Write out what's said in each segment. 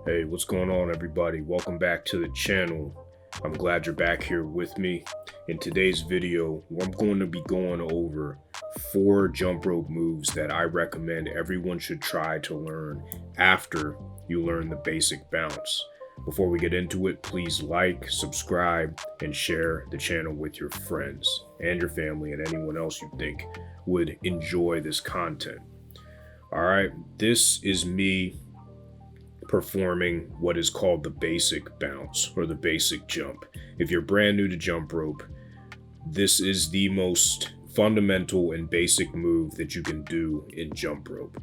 Hey, what's going on, everybody? Welcome back to the channel. I'm glad you're back here with me. In today's video, I'm going to be going over 4 jump rope moves that I recommend everyone should try to learn after you learn the basic bounce. Before we get into it, please like, subscribe, and share the channel with your friends and your family and anyone else you think would enjoy this content. Alright, this is me performing what is called the basic bounce or the basic jump. If you're brand new to jump rope, this is the most fundamental and basic move that you can do in jump rope.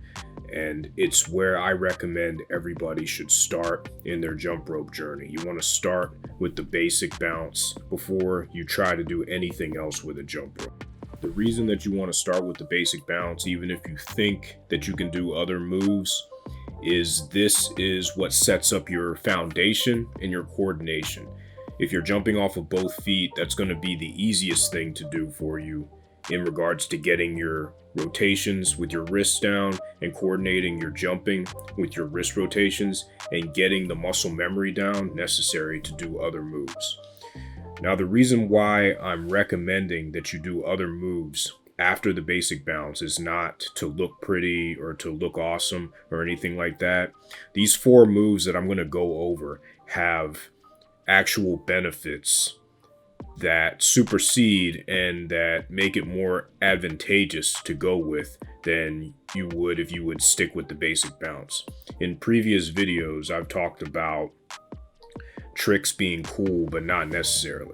And it's where I recommend everybody should start in their jump rope journey. You want to start with the basic bounce before you try to do anything else with a jump rope. The reason that you want to start with the basic bounce, even if you think that you can do other moves, is this is what sets up your foundation and your coordination. If you're jumping off of both feet, that's going to be the easiest thing to do for you in regards to getting your rotations with your wrists down and coordinating your jumping with your wrist rotations and getting the muscle memory down necessary to do other moves. Now, the reason why I'm recommending that you do other moves after the basic bounce is not to look pretty or to look awesome or anything like that. These 4 moves that I'm going to go over have actual benefits that supersede and that make it more advantageous to go with than you would if you would stick with the basic bounce. In previous videos, I've talked about tricks being cool but not necessary.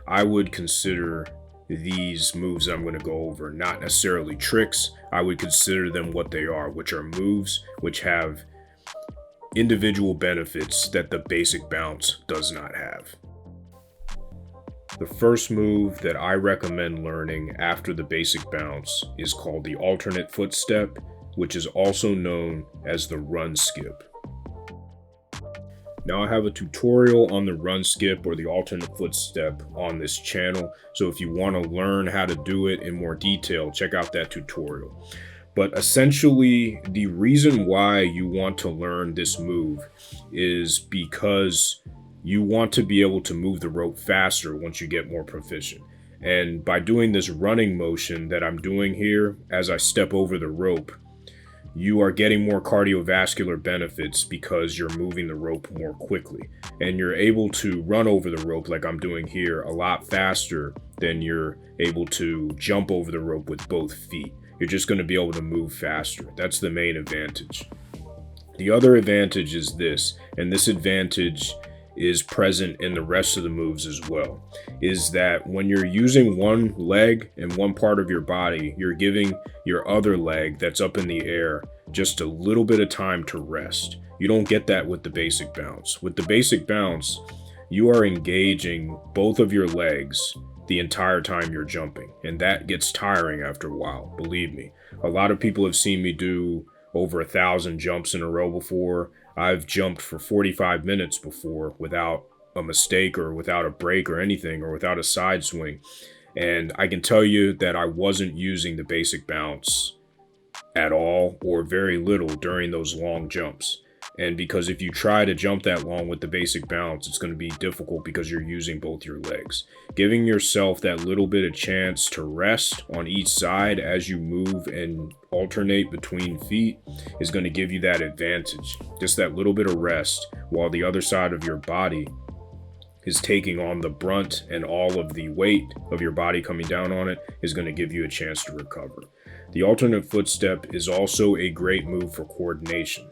I would consider these moves I'm going to go over not necessarily tricks. I would consider them what they are, which are moves which have individual benefits that the basic bounce does not have. The first move that I recommend learning after the basic bounce is called the alternate foot step, which is also known as the run skip. Now, I have a tutorial on the run skip or the alternate foot step on this channel, so if you want to learn how to do it in more detail, check out that tutorial. But essentially, the reason why you want to learn this move is because you want to be able to move the rope faster once you get more proficient. And by doing this running motion that I'm doing here as I step over the rope, you are getting more cardiovascular benefits because you're moving the rope more quickly. And you're able to run over the rope like I'm doing here a lot faster than you're able to jump over the rope with both feet. You're just going to be able to move faster. That's the main advantage. The other advantage is this, and this advantage is present in the rest of the moves as well, is that when you're using one leg and one part of your body, you're giving your other leg that's up in the air just a little bit of time to rest. You don't get that with the basic bounce. With the basic bounce, you are engaging both of your legs the entire time you're jumping, and that gets tiring after a while, believe me. A lot of people have seen me do over 1,000 jumps in a row before. I've jumped for 45 minutes before without a mistake or without a break or anything or without a side swing. And I can tell you that I wasn't using the basic bounce at all or very little during those long jumps. And because if you try to jump that long with the basic bounce, it's going to be difficult because you're using both your legs. Giving yourself that little bit of chance to rest on each side as you move and alternate between feet is going to give you that advantage. Just that little bit of rest while the other side of your body is taking on the brunt and all of the weight of your body coming down on it is going to give you a chance to recover. The alternate foot step is also a great move for coordination.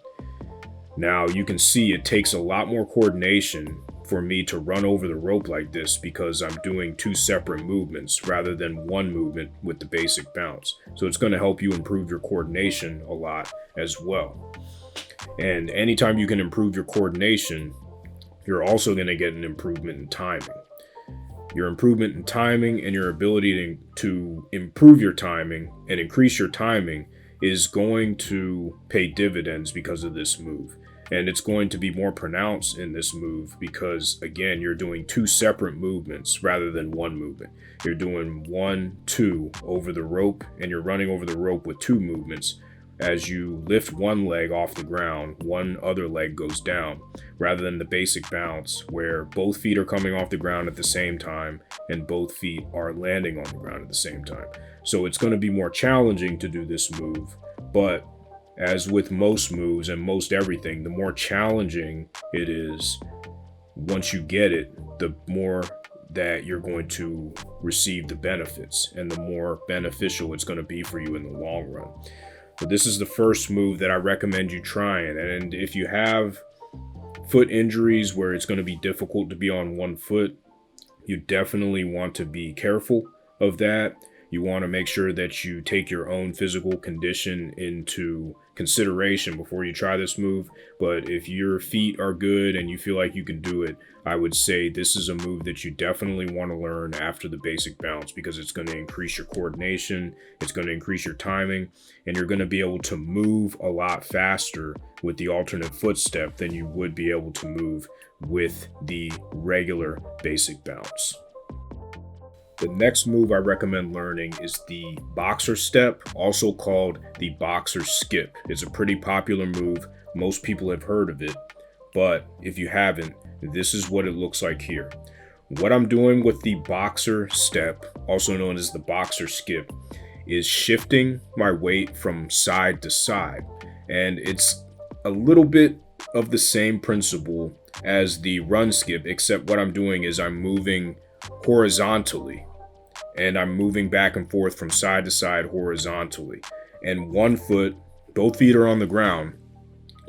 Now, you can see it takes a lot more coordination for me to run over the rope like this because I'm doing 2 separate movements rather than one movement with the basic bounce. So it's going to help you improve your coordination a lot as well. And anytime you can improve your coordination, you're also going to get an improvement in timing. Your improvement in timing and your ability to improve your timing and increase your timing is going to pay dividends because of this move. And it's going to be more pronounced in this move because, again, you're doing 2 separate movements rather than one movement. You're doing 1, 2 over the rope, and you're running over the rope with 2 movements as you lift one leg off the ground, one other leg goes down, rather than the basic bounce where both feet are coming off the ground at the same time and both feet are landing on the ground at the same time. So it's going to be more challenging to do this move, but as with most moves and most everything, the more challenging it is, once you get it, the more that you're going to receive the benefits and the more beneficial it's going to be for you in the long run. But this is the first move that I recommend you trying. And if you have foot injuries where it's going to be difficult to be on one foot, you definitely want to be careful of that. You want to make sure that you take your own physical condition into consideration before you try this move. But if your feet are good and you feel like you can do it, I would say this is a move that you definitely want to learn after the basic bounce, because it's going to increase your coordination, it's going to increase your timing, and you're going to be able to move a lot faster with the alternate foot step than you would be able to move with the regular basic bounce. The next move I recommend learning is the boxer step, also called the boxer skip. It's a pretty popular move. Most people have heard of it, but if you haven't, this is what it looks like here. What I'm doing with the boxer step, also known as the boxer skip, is shifting my weight from side to side. And it's a little bit of the same principle as the run skip, except what I'm doing is I'm moving horizontally, and I'm moving back and forth from side to side horizontally. And one foot, both feet are on the ground,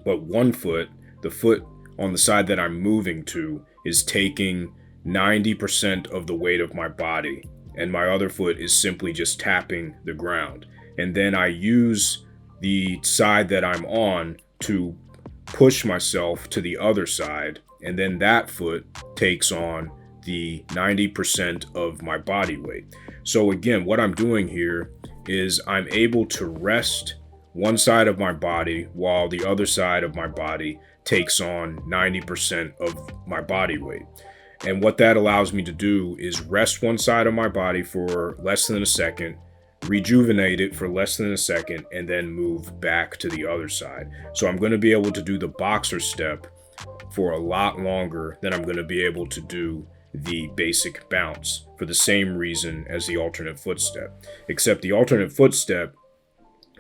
but one foot, the foot on the side that I'm moving to, is taking 90% of the weight of my body, and my other foot is simply just tapping the ground. And then I use the side that I'm on to push myself to the other side, and then that foot takes on the 90% of my body weight. So again, what I'm doing here is I'm able to rest one side of my body while the other side of my body takes on 90% of my body weight. And what that allows me to do is rest one side of my body for less than a second, rejuvenate it for less than a second, and then move back to the other side. So I'm going to be able to do the boxer step for a lot longer than I'm going to be able to do the basic bounce, for the same reason as the alternate foot step. Except the alternate foot step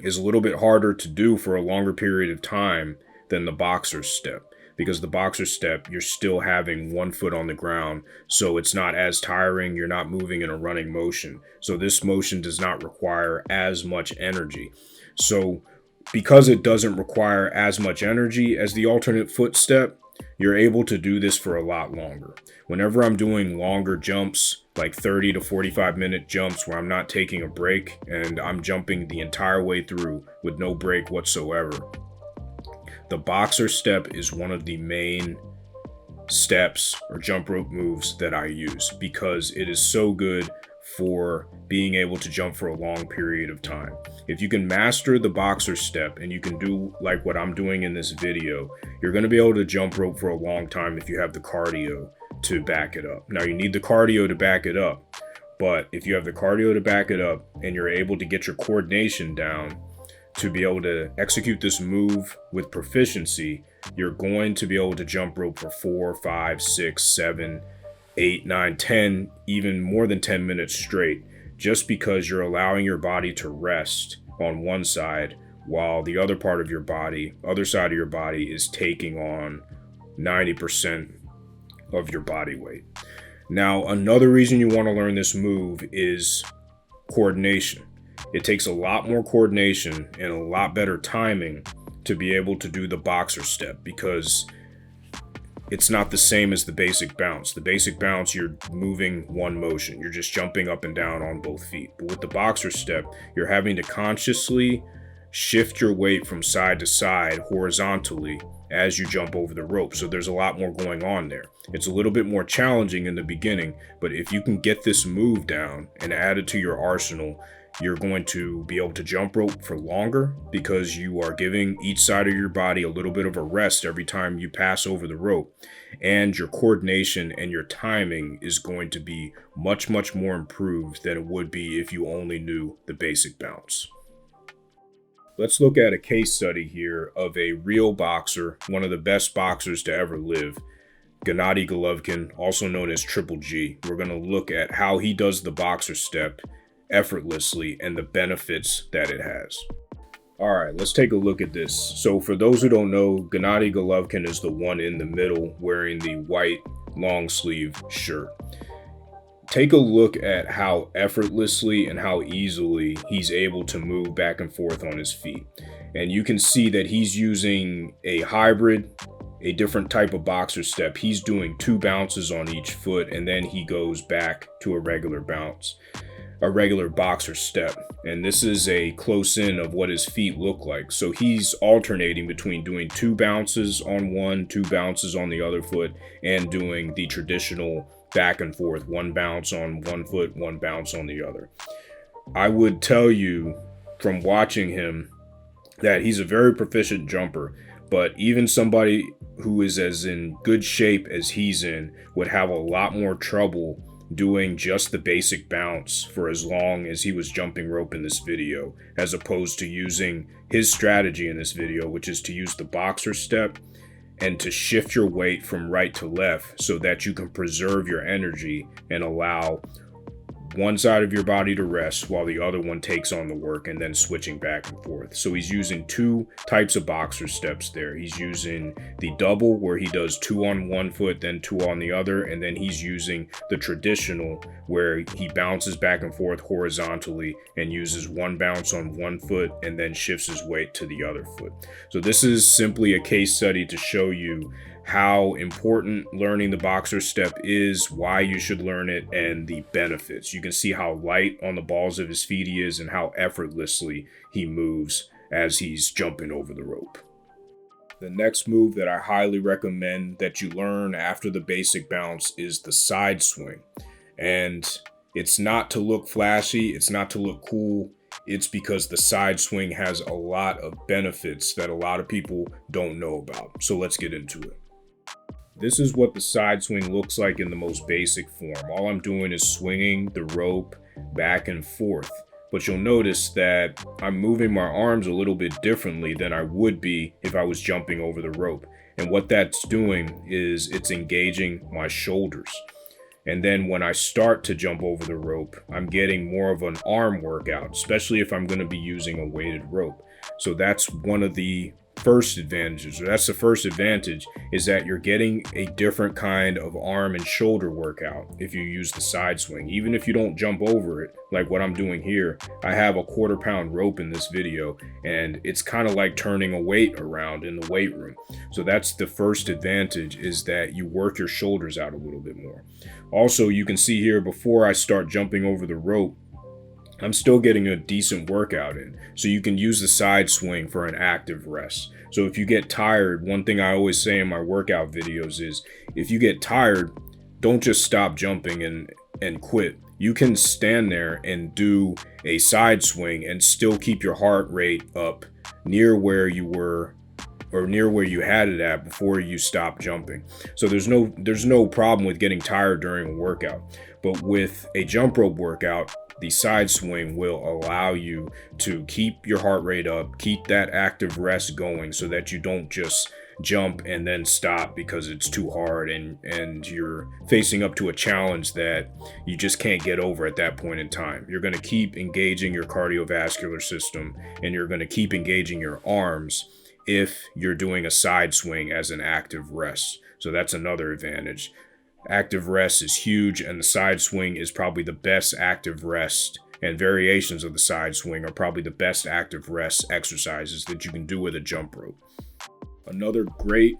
is a little bit harder to do for a longer period of time than the boxer step, because the boxer step, you're still having one foot on the ground, so it's not as tiring. You're not moving in a running motion, so this motion does not require as much energy. So because it doesn't require as much energy as the alternate foot step, you're able to do this for a lot longer. Whenever I'm doing longer jumps, like 30 to 45 minute jumps where I'm not taking a break and I'm jumping the entire way through with no break whatsoever, the boxer step is one of the main steps or jump rope moves that I use, because it is so good for being able to jump for a long period of time. If you can master the boxer step and you can do like what I'm doing in this video, you're going to be able to jump rope for a long time if you have the cardio to back it up. Now, you need the cardio to back it up, but if you have the cardio to back it up and you're able to get your coordination down to be able to execute this move with proficiency, you're going to be able to jump rope for 4, 5, 6, 7, 8, 9, 10, even more than 10 minutes straight, just because you're allowing your body to rest on one side while the other side of your body is taking on 90% of your body weight. Now, another reason you want to learn this move is coordination. It takes a lot more coordination and a lot better timing to be able to do the boxer step, because it's not the same as the basic bounce. The basic bounce, you're moving one motion. You're just jumping up and down on both feet. But with the boxer step, you're having to consciously shift your weight from side to side horizontally as you jump over the rope. So there's a lot more going on there. It's a little bit more challenging in the beginning, but if you can get this move down and add it to your arsenal, you're going to be able to jump rope for longer, because you are giving each side of your body a little bit of a rest every time you pass over the rope. And your coordination and your timing is going to be much, much more improved than it would be if you only knew the basic bounce. Let's look at a case study here of a real boxer, one of the best boxers to ever live, Gennady Golovkin, also known as Triple G. We're going to look at how he does the boxer step effortlessly and the benefits that it has. All right, let's take a look at this. So for those who don't know, Gennady Golovkin is the one in the middle wearing the white long sleeve shirt. Take a look at how effortlessly and how easily he's able to move back and forth on his feet. And you can see that he's using a hybrid, a different type of boxer step. He's doing 2 bounces on each foot, and then he goes back to a regular bounce, a regular boxer step. And this is a close in of what his feet look like. So he's alternating between doing 2 bounces on one, 2 bounces on the other foot, and doing the traditional back and forth, 1 bounce on one foot, 1 bounce on the other. I would tell you from watching him that he's a very proficient jumper, but even somebody who is as in good shape as he's in would have a lot more trouble doing just the basic bounce for as long as he was jumping rope in this video, as opposed to using his strategy in this video, which is to use the boxer step and to shift your weight from right to left so that you can preserve your energy and allow one side of your body to rest while the other one takes on the work, and then switching back and forth. So he's using 2 types of boxer steps there. He's using the double, where he does 2 on one foot, then 2 on the other, and then he's using the traditional, where he bounces back and forth horizontally and uses 1 bounce on one foot and then shifts his weight to the other foot. So this is simply a case study to show you how important learning the boxer step is, why you should learn it, and the benefits. You can see how light on the balls of his feet he is and how effortlessly he moves as he's jumping over the rope. The next move that I highly recommend that you learn after the basic bounce is the side swing. And it's not to look flashy, it's not to look cool, it's because the side swing has a lot of benefits that a lot of people don't know about. So let's get into it. This is what the side swing looks like in the most basic form. All I'm doing is swinging the rope back and forth. But you'll notice that I'm moving my arms a little bit differently than I would be if I was jumping over the rope. And what that's doing is it's engaging my shoulders. And then when I start to jump over the rope, I'm getting more of an arm workout, especially if I'm going to be using a weighted rope. So that's one of the first advantages, or that's the first advantage, is that you're getting a different kind of arm and shoulder workout if you use the side swing. Even if you don't jump over it, like what I'm doing here, I have a 1/4 pound rope in this video, and it's kind of like turning a weight around in the weight room. So that's the first advantage, is that you work your shoulders out a little bit more. Also, you can see here, before I start jumping over the rope, I'm still getting a decent workout in. So you can use the side swing for an active rest. So if you get tired, one thing I always say in my workout videos is, if you get tired, don't just stop jumping and quit. You can stand there and do a side swing and still keep your heart rate up near where you were, or near where you had it at before you stopped jumping. So there's no problem with getting tired during a workout. But with a jump rope workout, the side swing will allow you to keep your heart rate up, keep that active rest going, so that you don't just jump and then stop because it's too hard and you're facing up to a challenge that you just can't get over at that point in time. You're going to keep engaging your cardiovascular system, and you're going to keep engaging your arms if you're doing a side swing as an active rest. So that's another advantage. Active rest is huge, and the side swing is probably the best active rest, and variations of the side swing are probably the best active rest exercises that you can do with a jump rope. Another great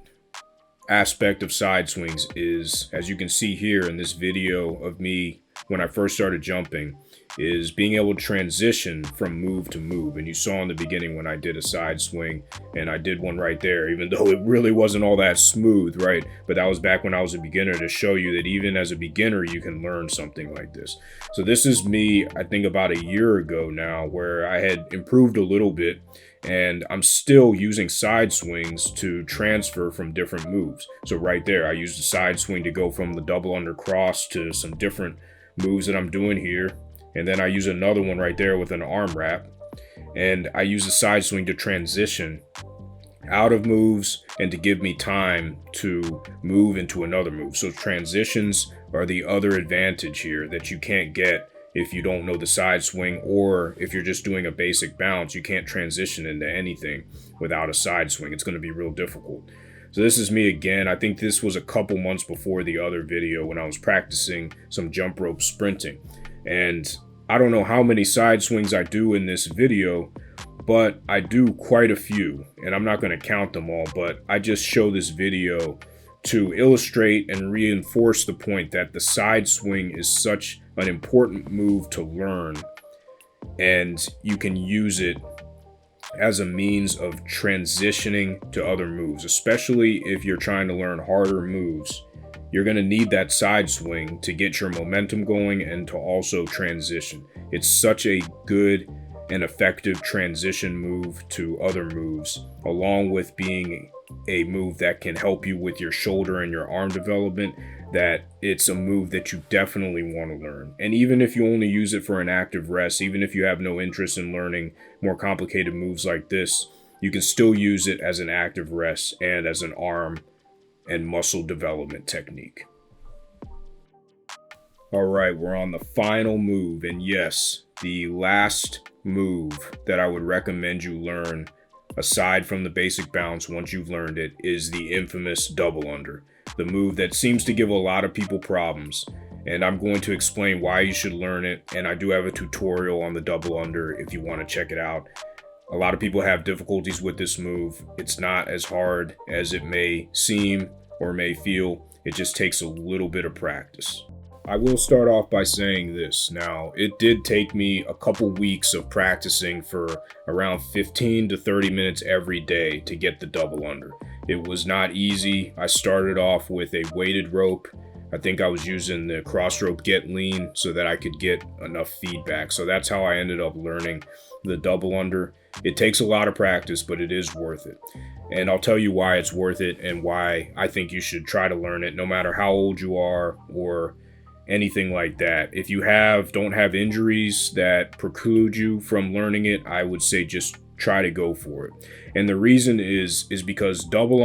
aspect of side swings is, as you can see here in this video of me when I first started jumping, is being able to transition from move to move. And you saw in the beginning when I did a side swing, and I did one right there, even though it really wasn't all that smooth, right? But that was back when I was a beginner, to show you that even as a beginner, you can learn something like this. So this is me, I think about a year ago now, where I had improved a little bit, and I'm still using side swings to transfer from different moves. So right there, I used the side swing to go from the double under cross to some different moves that I'm doing here. And then I use another one right there with an arm wrap. And I use a side swing to transition out of moves and to give me time to move into another move. So transitions are the other advantage here that you can't get if you don't know the side swing, or if you're just doing a basic bounce. You can't transition into anything without a side swing. It's going to be real difficult. So this is me again. I think this was a couple months before the other video when I was practicing some jump rope sprinting. And I don't know how many side swings I do in this video, but I do quite a few, and I'm not going to count them all, but I just show this video to illustrate and reinforce the point that the side swing is such an important move to learn, and you can use it as a means of transitioning to other moves, especially if you're trying to learn harder moves. You're going to need that side swing to get your momentum going and to also transition. It's such a good and effective transition move to other moves, along with being a move that can help you with your shoulder and your arm development, that it's a move that you definitely want to learn. And even if you only use it for an active rest, even if you have no interest in learning more complicated moves like this, you can still use it as an active rest and as an arm and muscle development technique. All right, we're on the final move, and yes, the last move that I would recommend you learn, aside from the basic bounce once you've learned it, is the infamous double under, the move that seems to give a lot of people problems. And I'm going to explain why you should learn it, and I do have a tutorial on the double under if you want to check it out. A lot of people have difficulties with this move. It's not as hard as it may seem or may feel. It just takes a little bit of practice. I will start off by saying this. Now, it did take me a couple weeks of practicing for around 15 to 30 minutes every day to get the double under. It was not easy. I started off with a weighted rope. I think I was using the cross rope get lean so that I could get enough feedback. So that's how I ended up learning the double under. It takes a lot of practice, but it is worth it. And I'll tell you why it's worth it and why I think you should try to learn it no matter how old you are or anything like that. If you don't have injuries that preclude you from learning it, I would say just try to go for it. And the reason is because the double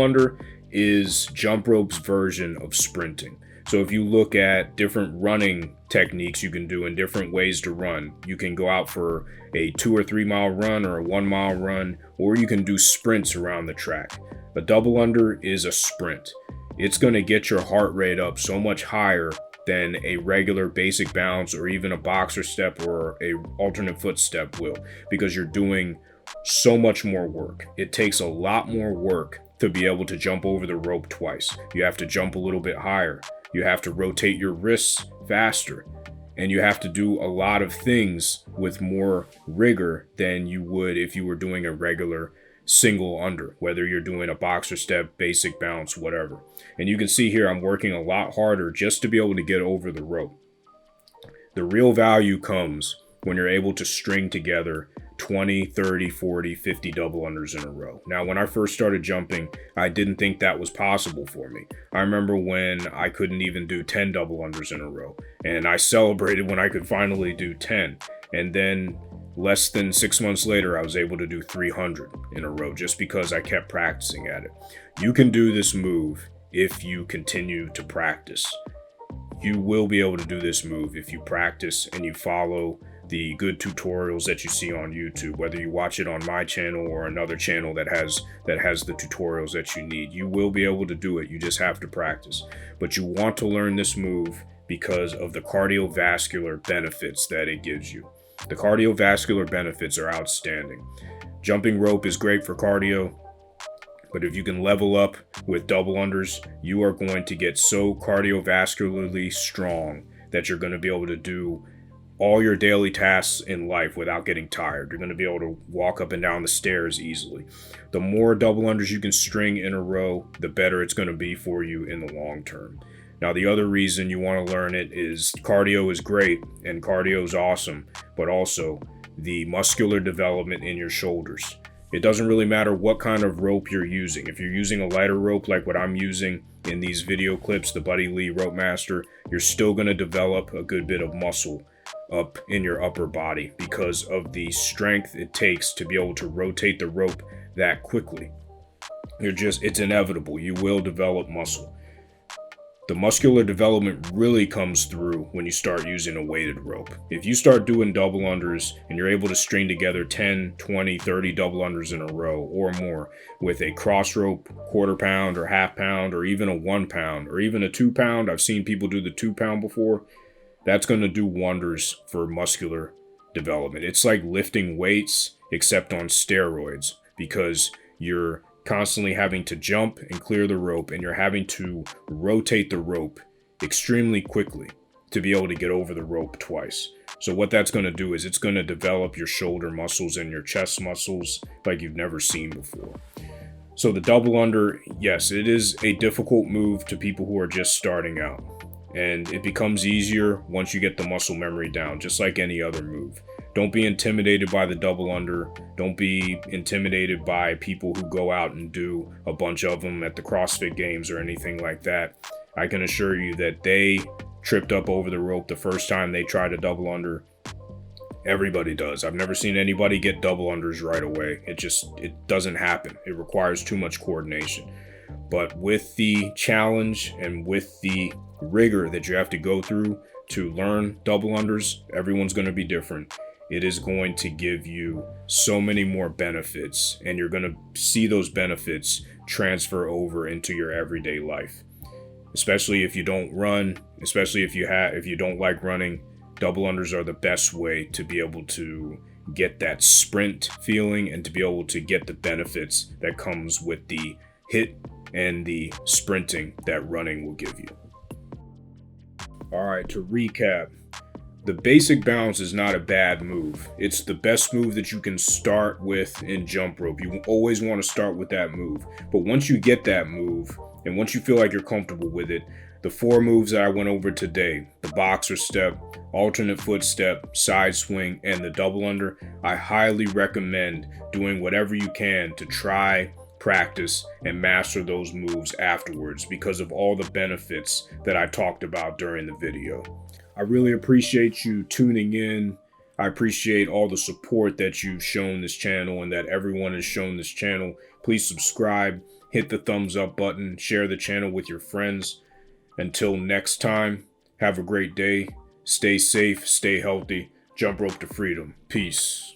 under is jump rope's version of sprinting. So if you look at different running techniques you can do and different ways to run, you can go out for a 2 or 3 mile run or a 1 mile run, or you can do sprints around the track. A double under is a sprint. It's going to get your heart rate up so much higher than a regular basic bounce or even a boxer step or a alternate foot step will, because you're doing so much more work. It takes a lot more work to be able to jump over the rope twice. You have to jump a little bit higher. You have to rotate your wrists faster. And you have to do a lot of things with more rigor than you would if you were doing a regular single under, whether you're doing a boxer step, basic bounce, whatever. And you can see here I'm working a lot harder just to be able to get over the rope. The real value comes when you're able to string together 20, 30, 40, 50 double unders in a row. Now, when I first started jumping, I didn't think that was possible for me. I remember when I couldn't even do 10 double unders in a row, and I celebrated when I could finally do 10. And then less than 6 months later, I was able to do 300 in a row just because I kept practicing at it. You can do this move if you continue to practice. You will be able to do this move if you practice and you follow the good tutorials that you see on YouTube, whether you watch it on my channel or another channel that has the tutorials that you need. You will be able to do it. You just have to practice. But you want to learn this move because of the cardiovascular benefits that it gives you. The cardiovascular benefits are outstanding. Jumping rope is great for cardio, but if you can level up with double unders, you are going to get so cardiovascularly strong that you're going to be able to do all your daily tasks in life without getting tired. You're going to be able to walk up and down the stairs easily. The more double unders you can string in a row, the better it's going to be for you in the long term. Now, the other reason you want to learn it is cardio is great and cardio is awesome, but also the muscular development in your shoulders. It doesn't really matter what kind of rope you're using. If you're using a lighter rope like what I'm using in these video clips, the Buddy Lee Rope Master, you're still going to develop a good bit of muscle up in your upper body because of the strength it takes to be able to rotate the rope that quickly. It's inevitable. You will develop muscle. The muscular development really comes through when you start using a weighted rope. If you start doing double unders and you're able to string together 10, 20, 30 double unders in a row or more with a cross rope, quarter pound or half pound, or even a 1 pound or even a 2 pound, I've seen people do the 2 pound before, that's going to do wonders for muscular development. It's like lifting weights except on steroids, because you're constantly having to jump and clear the rope, and you're having to rotate the rope extremely quickly to be able to get over the rope twice. So what that's going to do is it's going to develop your shoulder muscles and your chest muscles like you've never seen before. So the double under, yes, it is a difficult move to people who are just starting out, and it becomes easier once you get the muscle memory down, just like any other move. Don't be intimidated by the double under. Don't be intimidated by people who go out and do a bunch of them at the CrossFit Games or anything like that. I can assure you that they tripped up over the rope the first time they tried a double under. Everybody does. I've never seen anybody get double unders right away. It doesn't happen. It requires too much coordination. But with the challenge and with the rigor that you have to go through to learn double unders, everyone's going to be different. It is going to give you so many more benefits, and you're going to see those benefits transfer over into your everyday life. Especially if you don't run, especially if you don't like running, double unders are the best way to be able to get that sprint feeling and to be able to get the benefits that comes with the hit and the sprinting that running will give you. All right, to recap, the basic bounce is not a bad move. It's the best move that you can start with in jump rope. You always want to start with that move. But once you get that move, and once you feel like you're comfortable with it, the 4 moves that I went over today, the boxer step, alternate foot step, side swing, and the double under, I highly recommend doing whatever you can to try, practice, and master those moves afterwards because of all the benefits that I talked about during the video. I really appreciate you tuning in. I appreciate all the support that you've shown this channel and that everyone has shown this channel. Please subscribe, hit the thumbs up button, share the channel with your friends. Until next time, have a great day. Stay safe, stay healthy. Jump rope to freedom. Peace.